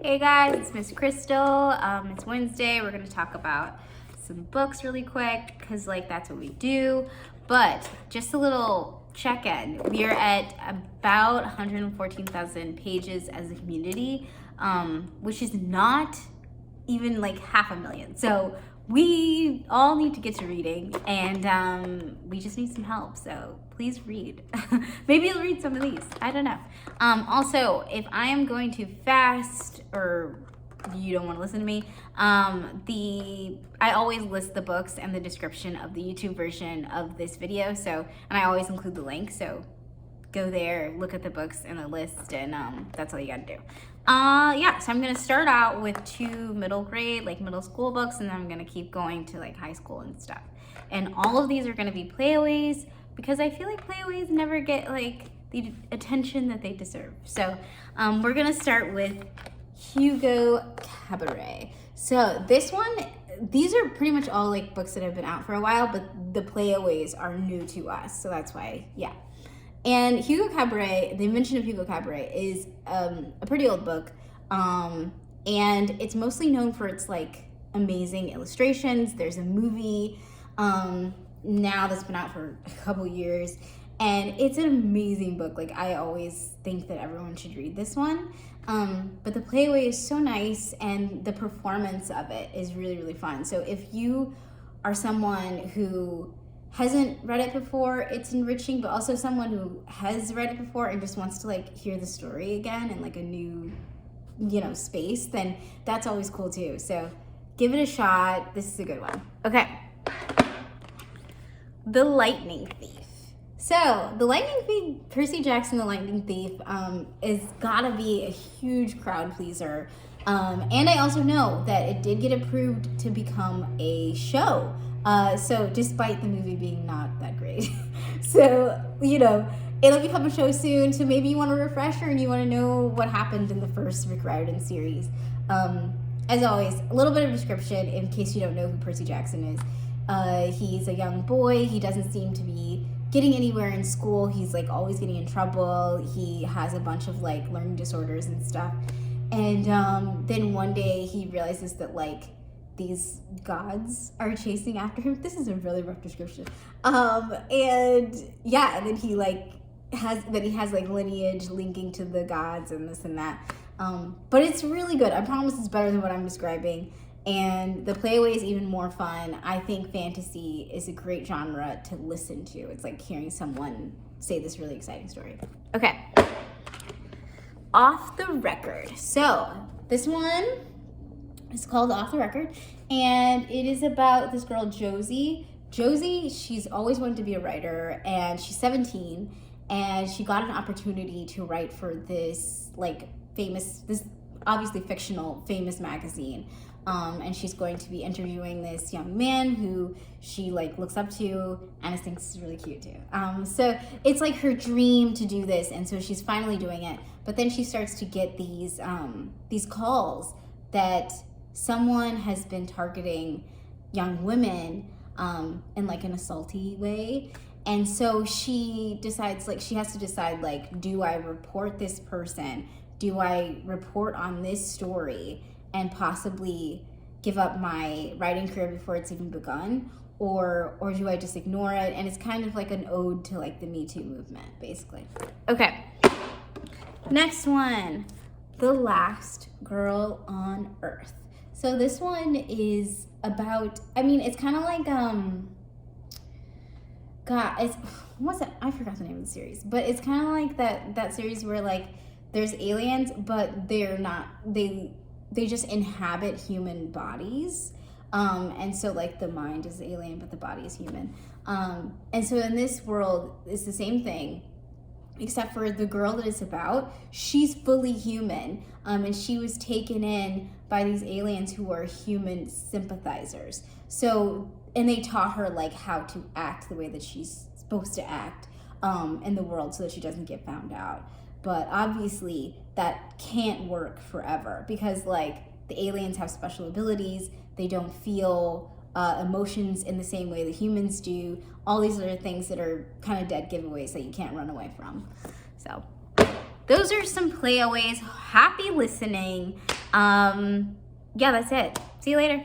Hey guys, it's Miss Crystal. It's Wednesday. We're gonna talk about some books really quick because that's what we do. But just a little check-in. We are at about 114,000 pages as a community, which is not even half a million. So we all need to get to reading, and we just need some help. So please read. Maybe you'll read some of these. I don't know. Also, if I am going too fast or you don't want to listen to me, I always list the books and the description of the YouTube version of this video. So, and I always include the link. So go there, look at the books and the list, and that's all you gotta do. Yeah, so I'm gonna start out with two middle school books, and then I'm gonna keep going to high school and stuff. And all of these are gonna be PLWYs because I feel like PLWYs never get the attention that they deserve. So we're gonna start with Hugo Cabaret. So this one, these are pretty much all books that have been out for a while, but the PLWYs are new to us, so that's why, yeah. And Hugo Cabaret, the Invention of Hugo Cabaret, is a pretty old book, and it's mostly known for its amazing illustrations. There's a movie now that's been out for a couple years, and it's an amazing book. I always think that everyone should read this one. But the PLWY is so nice, and the performance of it is really, really fun. So if you are someone who hasn't read it before, it's enriching, but also someone who has read it before and just wants to hear the story again in a new, space, then that's always cool too. So give it a shot. This is a good one. Okay. The Lightning Thief. So the Lightning Thief, Percy Jackson, the Lightning Thief, is gotta be a huge crowd pleaser. And I also know that it did get approved to become a show. So despite the movie being not that great. So, it'll become a show soon. So maybe you want a refresher and you want to know what happened in the first Riordan series. As always, a little bit of description in case you don't know who Percy Jackson is. He's a young boy. He doesn't seem to be getting anywhere in school. He's always getting in trouble. He has a bunch of learning disorders and stuff. And then one day he realizes that these gods are chasing after him. This is a really rough description. And yeah, and then he has lineage linking to the gods and this and that. But it's really good. I promise it's better than what I'm describing. And the PLWY is even more fun. I think fantasy is a great genre to listen to. It's like hearing someone say this really exciting story. Okay. Off the Record. So this one, it's called Off the Record, and it is about this girl, Josie. Josie, she's always wanted to be a writer, and she's 17, and she got an opportunity to write for this this obviously fictional famous magazine. And she's going to be interviewing this young man who she looks up to and thinks is really cute too. So it's her dream to do this, and so she's finally doing it. But then she starts to get these calls that someone has been targeting young women in an assaulty way. And so she decides she has to decide do I report this person? Do I report on this story and possibly give up my writing career before it's even begun? Or do I just ignore it? And it's kind of an ode to the Me Too movement, basically. Okay, next one, The Last Girl on Earth. So this one is about, it's kind of what's it? I forgot the name of the series, but it's kind of that series where there's aliens, but they're not, they just inhabit human bodies. And so the mind is alien, but the body is human. And so in this world, it's the same thing, except for the girl that it's about, she's fully human. And she was taken in by these aliens who are human sympathizers. So, and they taught her how to act the way that she's supposed to act in the world so that she doesn't get found out. But obviously that can't work forever because the aliens have special abilities. They don't feel emotions in the same way that humans do. All these other things that are kind of dead giveaways that you can't run away from. So those are some PLWYs. Happy listening. Yeah, that's it. See you later.